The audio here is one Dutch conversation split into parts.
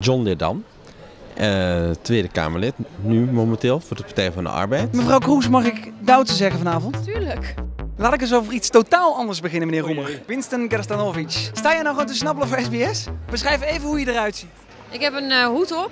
John Leerdam, Tweede Kamerlid, nu momenteel voor de Partij van de Arbeid. Mevrouw Kroes, mag ik Duitse zeggen vanavond? Tuurlijk. Laat ik eens over iets totaal anders beginnen, meneer Roemer. Winston Gerstanovic. Sta je nou gewoon te snabbelen voor SBS? Beschrijf even hoe je eruit ziet. Ik heb een hoed op.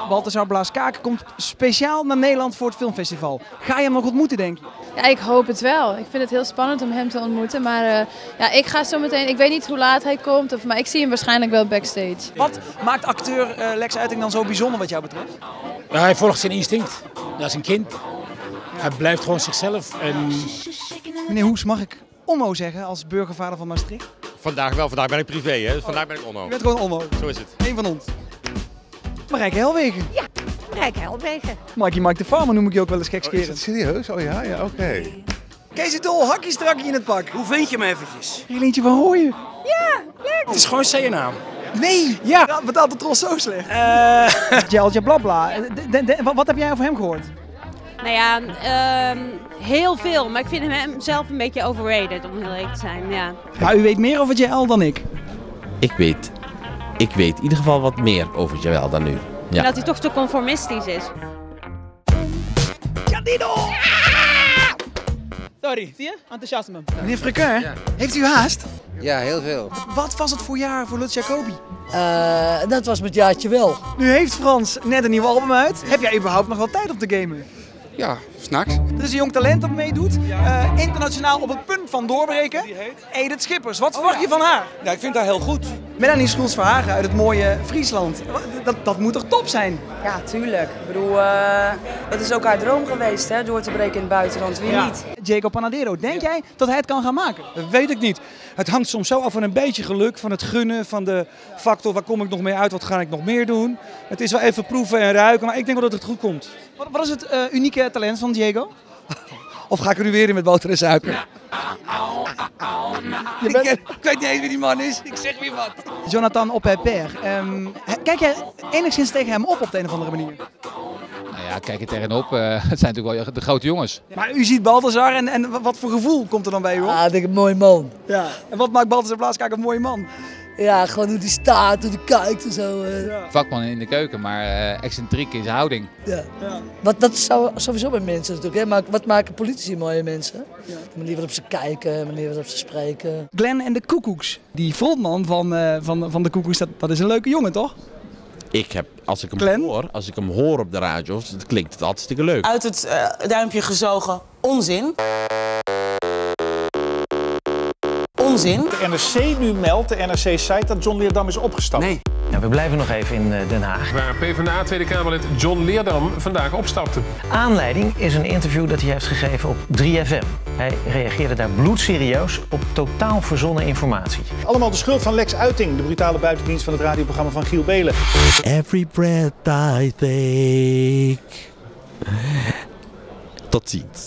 Balthazar Blaas-Kaken komt speciaal naar Nederland voor het filmfestival. Ga je hem nog ontmoeten, denk je? Ja, ik hoop het wel. Ik vind het heel spannend om hem te ontmoeten. Maar ik ga zo meteen, ik weet niet hoe laat hij komt, maar ik zie hem waarschijnlijk wel backstage. Wat maakt acteur Lex Uiting dan zo bijzonder wat jou betreft? Hij volgt zijn instinct. Dat is een kind. Hij blijft gewoon zichzelf. En... Meneer Hoes, mag ik Onno zeggen als burgervader van Maastricht? Vandaag wel, vandaag ben ik privé, hè? Dus vandaag ben ik Onno. Je bent gewoon Onno. Zo is het. Eén van ons. Marijke Helwegen. Ja, Marijke Helwegen. Mike de Farmer noem ik je ook wel eens Is dat gekscherend. serieus? Oh ja, ja, oké. Kees het Dol, hakje strakje in het pak. Hoe vind je me eventjes? Helentje van Rooyen. Het is gewoon CNA. Nee! Ja! Betaalt de tros zo slecht? Jeltje blabla. Wat heb jij over hem gehoord? Nou ja, heel veel. Maar ik vind hem zelf een beetje overrated, om heel eerlijk te zijn. Ja. Nou, u weet meer over JL dan ik. Ik weet in ieder geval wat meer over Joël dan u. Ja. Dat hij toch te conformistisch is. Jadino! Sorry, zie je? Enthousiasme. Meneer Frequin, heeft u haast? Ja, heel veel. Wat was het voor jaar voor Lutz Jacobi? Dat was met jaartje wel. Nu heeft Frans net een nieuw album uit. Heb jij überhaupt nog wel tijd om te gamen? Ja, s'nachts. Er is een jong talent dat meedoet. Internationaal op het punt van doorbreken. Edith Schippers, wat verwacht je van haar? Ja, ik vind haar heel goed. Melanie Schulz-Verhagen uit het mooie Friesland. Dat moet toch top zijn? Ja, tuurlijk. Ik bedoel, dat is ook haar droom geweest, hè, door te breken in het buitenland. Wie niet? Jacob Panadero, denk jij dat hij het kan gaan maken? Dat weet ik niet. Het hangt soms zo af van een beetje geluk, van het gunnen, van de factor waar kom ik nog mee uit, wat ga ik nog meer doen. Het is wel even proeven en ruiken, maar ik denk wel dat het goed komt. Wat is het unieke talent van Diego? Of ga ik er nu weer in met boter en suiker? Ik weet niet eens wie die man is. Ik zeg weer wat. Jonathan Opper. Kijk jij enigszins tegen hem op de een of andere manier? Nou ja, kijk er tegenop. Het zijn natuurlijk wel de grote jongens. Maar u ziet Balthazar en wat voor gevoel komt er dan bij u op? Ah, ik denk een mooi man. Ja. En wat maakt Balthazar Blaas-Kaken een mooie man? Ja, gewoon hoe die staat, hoe die kijkt en zo. Vakman in de keuken, maar excentriek in zijn houding. Ja. Dat is sowieso bij mensen natuurlijk, hè? Maar wat maken politici mooie mensen? Ja. De manier waarop ze kijken, de manier waarop ze spreken. Glenn en de Koekoeks. Die frontman van de Koekoeks, dat is een leuke jongen, toch? Als ik hem hoor op de radio, klinkt het hartstikke leuk. Uit het duimpje gezogen onzin. Onzin. De NRC nu meldt, de NRC-site, dat John Leerdam is opgestapt. Nee. Ja, we blijven nog even in Den Haag. Waar PvdA Tweede Kamerlid John Leerdam vandaag opstapte. Aanleiding is een interview dat hij heeft gegeven op 3FM. Hij reageerde daar bloedserieus op totaal verzonnen informatie. Allemaal de schuld van Lex Uiting, de brutale buitendienst van het radioprogramma van Giel Belen. Every breath I take. Tot ziens.